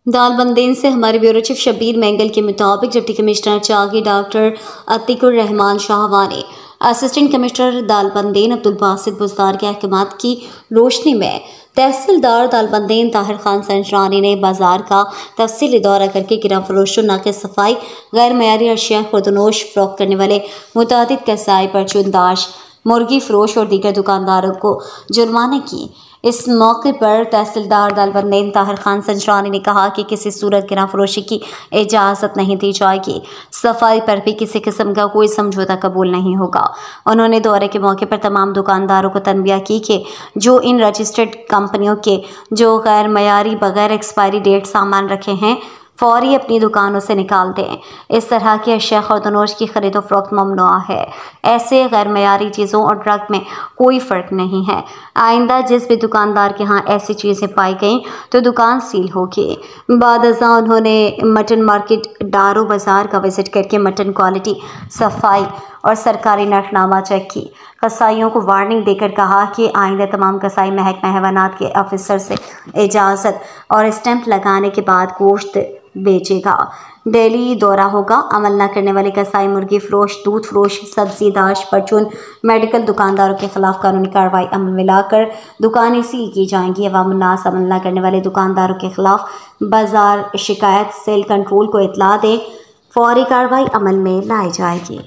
दालबंदेन से हमारे bureau chief Shabbir Mengal के मुताबिक deputy commissioner Chagai doctor Atiqur Rehman शाहवा ने असिस्टेंट कमिश्नर दालबंदेन अब्दुल बासित बुज़दार के अहकामात की रोशनी में तहसीलदार दालबंदेन ताहिर खान संजरानी ने बाजार का तफसीली दौरा करके गिरा फरोशों, नाक़िस सफाई, गैर मयारी अशिया खुर्दनोश फरोख्त करने वाले मुतादिद कसाई, परचूनदाश, मुर्गी फरोश और दीगर दुकानदारों को जुर्माने की। इस मौके पर तहसीलदार दालबंदेन ताहिर खान संजरानी ने कहा कि किसी सूरत गिरा फरोशी की इजाज़त नहीं दी जाएगी। सफाई पर भी किसी किस्म का कोई समझौता कबूल नहीं होगा। उन्होंने दौरे के मौके पर तमाम दुकानदारों को तनबिया की कि जो इन रजिस्टर्ड कंपनियों के जो गैर मयारी बगैर एक्सपायरी डेट सामान रखे हैं फौरी अपनी दुकानों से निकाल दें। इस तरह की अशिया खुर्दनोश की खरीद व फरोख्त ममनुआ है। ऐसे गैर मयारी चीज़ों और ड्रग में कोई फ़र्क नहीं है। आइंदा जिस भी दुकानदार के यहाँ ऐसी चीज़ें पाई गईं तो दुकान सील होगी। बादअज़ां उन्होंने मटन मार्केट डारो बाज़ार का विज़िट करके मटन क्वालिटी, सफाई और सरकारी नरखनामा चेक की। कसाईयों को वार्निंग देकर कहा कि आइंदा तमाम कसाई महकमा हैवानात के ऑफिसर से इजाज़त और स्टैंप लगाने के बाद गोश्त बेचेगा। डेली दौरा होगा। अमल न करने वाले कसाई, मुर्गी फरोश, दूध फरोश, सब्जी दाश, परचून, मेडिकल दुकानदारों के खिलाफ कानूनी कार्रवाई अमल में लाकर दुकानें सील की जाएंगी। अवाम उन्नास अमल न करने वाले दुकानदारों के खिलाफ बाजार शिकायत सेल कंट्रोल को इतला दें। फौरी कार्रवाई अमल में लाई जाएगी।